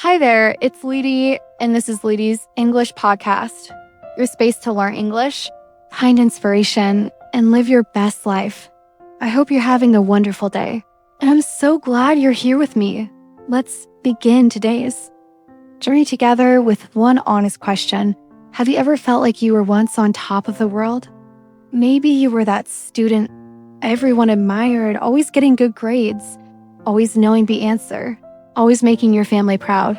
Hi there, it's Lety, and this is Lety's English Podcast, your space to learn English, find inspiration, and live your best life. I hope you're having a wonderful day, and I'm so glad you're here with me. Let's begin today's journey together with one honest question. Have you ever felt like you were once on top of the world? Maybe you were that student everyone admired, always getting good grades, always knowing the answer, always making your family proud.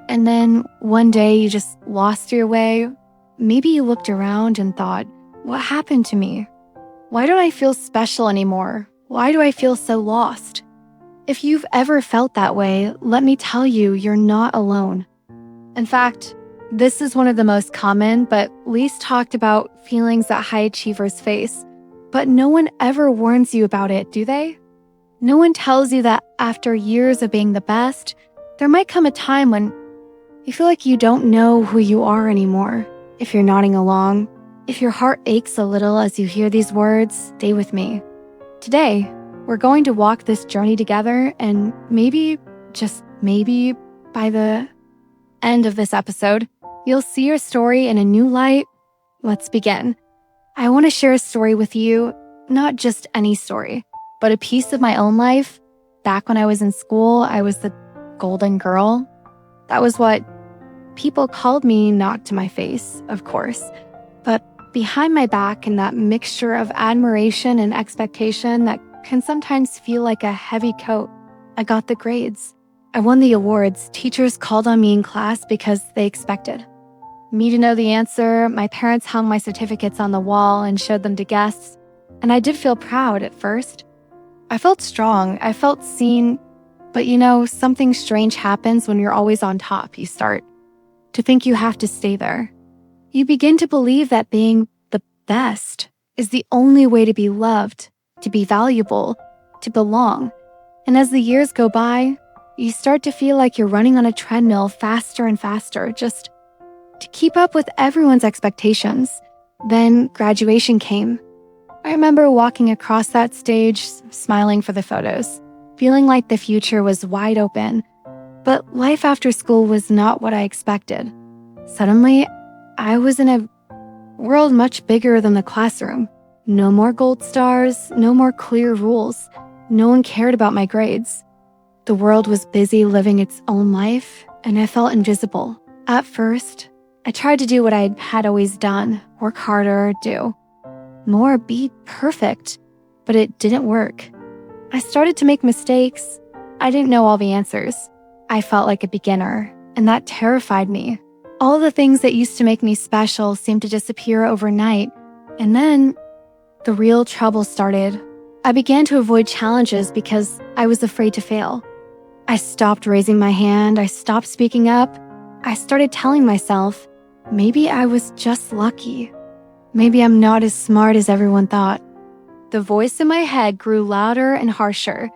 And then one day you just lost your way. Maybe you looked around and thought, what happened to me? Why don't I feel special anymore? Why do I feel so lost? If you've ever felt that way, let me tell you, you're not alone. In fact, this is one of the most common but least talked about feelings that high achievers face. But no one ever warns you about it, do they? No one tells you that after years of being the best, there might come a time when you feel like you don't know who you are anymore. If you're nodding along, if your heart aches a little as you hear these words, stay with me. Today, we're going to walk this journey together, and maybe, just maybe, by the end of this episode, you'll see your story in a new light. Let's begin. I want to share a story with you, not just any story, but a piece of my own life. Back when I was in school, I was the golden girl. That was what people called me, not to my face, of course. But behind my back, in that mixture of admiration and expectation that can sometimes feel like a heavy coat, I got the grades. I won the awards. Teachers called on me in class because they expected me to know the answer. My parents hung my certificates on the wall and showed them to guests. And I did feel proud at first. I felt strong. I felt seen. But something strange happens when you're always on top. You start to think you have to stay there. You begin to believe that being the best is the only way to be loved, to be valuable, to belong. And as the years go by, you start to feel like you're running on a treadmill faster and faster, just to keep up with everyone's expectations. Then graduation came. I remember walking across that stage, smiling for the photos, feeling like the future was wide open. But life after school was not what I expected. Suddenly, I was in a world much bigger than the classroom. No more gold stars, no more clear rules. No one cared about my grades. The world was busy living its own life, and I felt invisible. At first, I tried to do what I had always done, work harder, do more, be perfect, but it didn't work. I started to make mistakes. I didn't know all the answers. I felt like a beginner, and that terrified me. All the things that used to make me special seemed to disappear overnight, and then the real trouble started. I began to avoid challenges because I was afraid to fail. I stopped raising my hand. I stopped speaking up. I started telling myself, maybe I was just lucky. Maybe I'm not as smart as everyone thought. The voice in my head grew louder and harsher.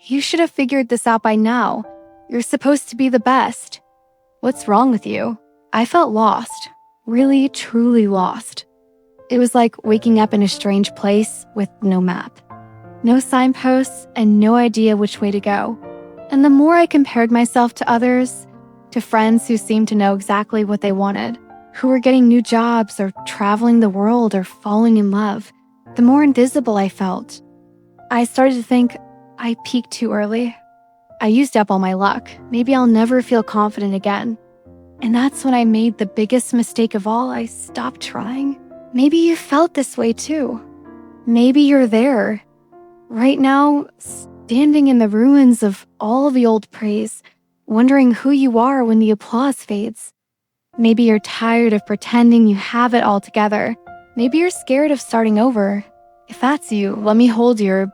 You should have figured this out by now. You're supposed to be the best. What's wrong with you? I felt lost, really, truly lost. It was like waking up in a strange place with no map, no signposts, and no idea which way to go. And the more I compared myself to others, to friends who seemed to know exactly what they wanted, who were getting new jobs or traveling the world or falling in love, the more invisible I felt. I started to think I peaked too early. I used up all my luck. Maybe I'll never feel confident again. And that's when I made the biggest mistake of all. I stopped trying. Maybe you felt this way too. Maybe you're there right now, standing in the ruins of all the old praise, wondering who you are when the applause fades. Maybe you're tired of pretending you have it all together. Maybe you're scared of starting over. If that's you, let me hold your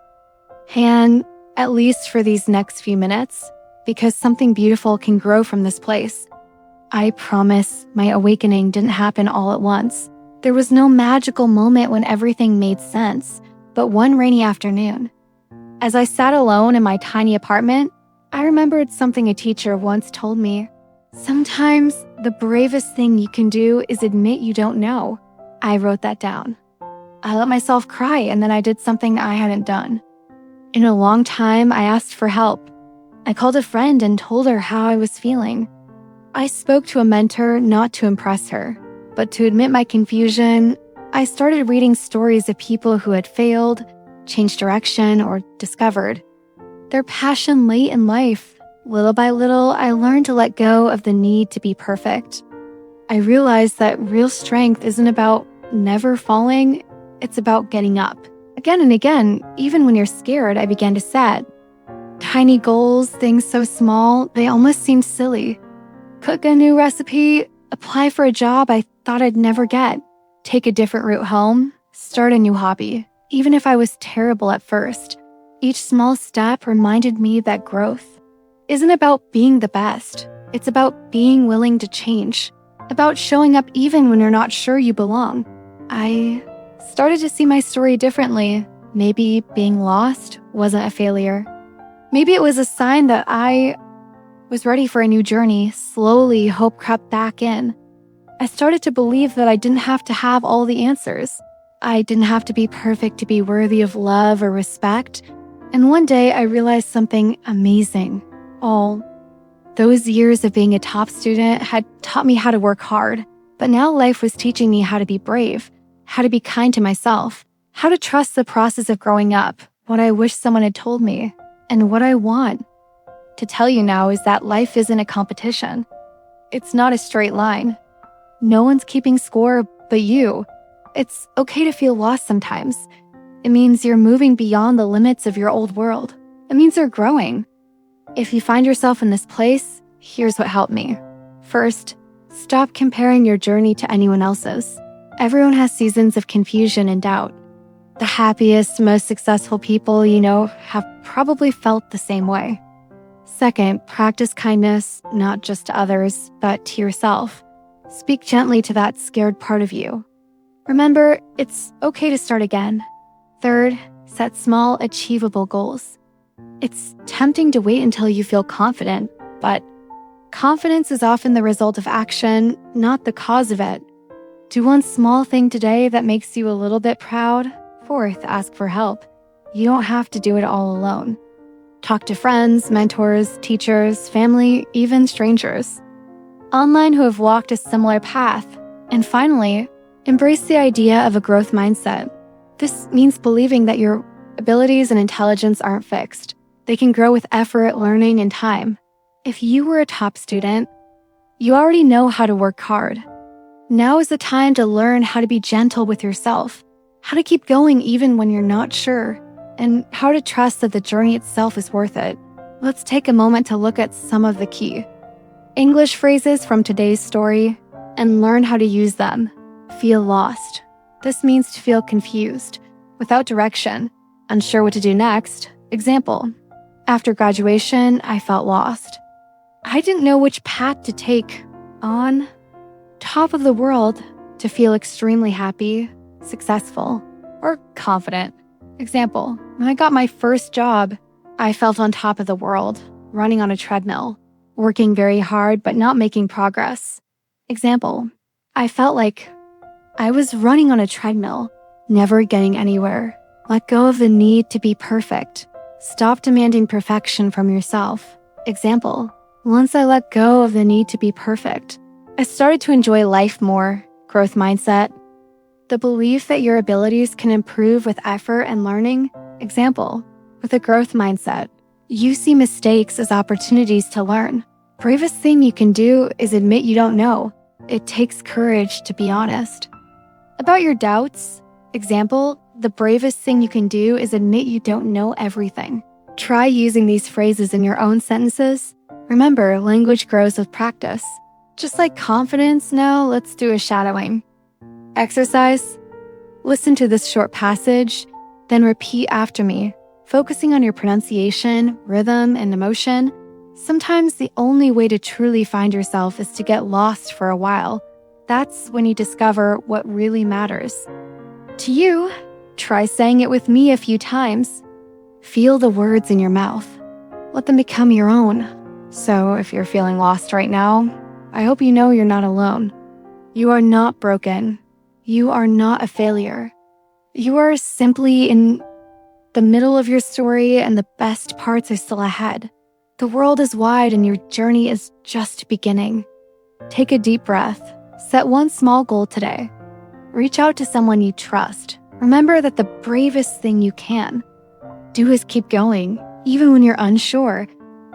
hand, at least for these next few minutes, because something beautiful can grow from this place. I promise my awakening didn't happen all at once. There was no magical moment when everything made sense, but one rainy afternoon, as I sat alone in my tiny apartment, I remembered something a teacher once told me. Sometimes the bravest thing you can do is admit you don't know. I wrote that down. I let myself cry, and then I did something I hadn't done. In a long time, I asked for help. I called a friend and told her how I was feeling. I spoke to a mentor not to impress her, but to admit my confusion. I started reading stories of people who had failed, changed direction, or discovered their passion late in life. Little by little, I learned to let go of the need to be perfect. I realized that real strength isn't about never falling, it's about getting up. Again and again, even when you're scared, I began to set tiny goals, things so small, they almost seemed silly. Cook a new recipe, apply for a job I thought I'd never get, take a different route home, start a new hobby. Even if I was terrible at first, each small step reminded me that growth isn't about being the best. It's about being willing to change, about showing up even when you're not sure you belong. I started to see my story differently. Maybe being lost wasn't a failure. Maybe it was a sign that I was ready for a new journey. Slowly, hope crept back in. I started to believe that I didn't have to have all the answers. I didn't have to be perfect to be worthy of love or respect. And one day I realized something amazing. All those years of being a top student had taught me how to work hard, but now life was teaching me how to be brave, how to be kind to myself, how to trust the process of growing up, what I wish someone had told me, and what I want to tell you now is that life isn't a competition. It's not a straight line. No one's keeping score but you. It's okay to feel lost sometimes. It means you're moving beyond the limits of your old world. It means you're growing. If you find yourself in this place, here's what helped me. First, stop comparing your journey to anyone else's. Everyone has seasons of confusion and doubt. The happiest, most successful people you know have probably felt the same way. Second, practice kindness, not just to others, but to yourself. Speak gently to that scared part of you. Remember, it's okay to start again. Third, set small, achievable goals. It's tempting to wait until you feel confident, but confidence is often the result of action, not the cause of it. Do one small thing today that makes you a little bit proud. Fourth, ask for help. You don't have to do it all alone. Talk to friends, mentors, teachers, family, even strangers online who have walked a similar path. And finally, embrace the idea of a growth mindset. This means believing that your abilities and intelligence aren't fixed. They can grow with effort, learning, and time. If you were a top student, you already know how to work hard. Now is the time to learn how to be gentle with yourself, how to keep going even when you're not sure, and how to trust that the journey itself is worth it. Let's take a moment to look at some of the key English phrases from today's story and learn how to use them. Feel lost. This means to feel confused, without direction, unsure what to do next. Example, after graduation, I felt lost. I didn't know which path to take. On top of the world, to feel extremely happy, successful, or confident. Example, when I got my first job, I felt on top of the world, running on a treadmill, working very hard but not making progress. Example, I felt like I was running on a treadmill, never getting anywhere. Let go of the need to be perfect. Stop demanding perfection from yourself. Example, once I let go of the need to be perfect, I started to enjoy life more. Growth mindset. The belief that your abilities can improve with effort and learning. Example, with a growth mindset, you see mistakes as opportunities to learn. Bravest thing you can do is admit you don't know. It takes courage to be honest. About your doubts. Example, the bravest thing you can do is admit you don't know everything. Try using these phrases in your own sentences. Remember, language grows with practice. Just like confidence, now let's do a shadowing exercise. Listen to this short passage, then repeat after me, focusing on your pronunciation, rhythm, and emotion. Sometimes the only way to truly find yourself is to get lost for a while. That's when you discover what really matters. To you, try saying it with me a few times. Feel the words in your mouth. Let them become your own. So if you're feeling lost right now, I hope you know you're not alone. You are not broken. You are not a failure. You are simply in the middle of your story and the best parts are still ahead. The world is wide and your journey is just beginning. Take a deep breath. Set one small goal today. Reach out to someone you trust. Remember that the bravest thing you can do is keep going, even when you're unsure.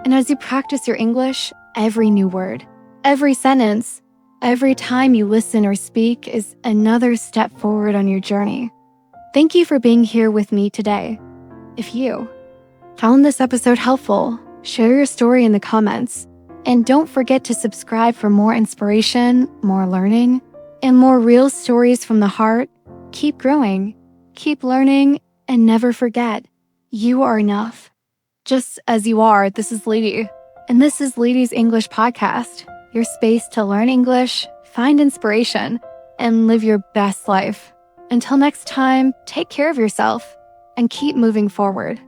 And as you practice your English, every new word, every sentence, every time you listen or speak is another step forward on your journey. Thank you for being here with me today. If you found this episode helpful, share your story in the comments. And don't forget to subscribe for more inspiration, more learning, and more real stories from the heart. Keep growing, keep learning, and never forget, you are enough. Just as you are, this is Lety, and this is Lety's English Podcast, your space to learn English, find inspiration, and live your best life. Until next time, take care of yourself and keep moving forward.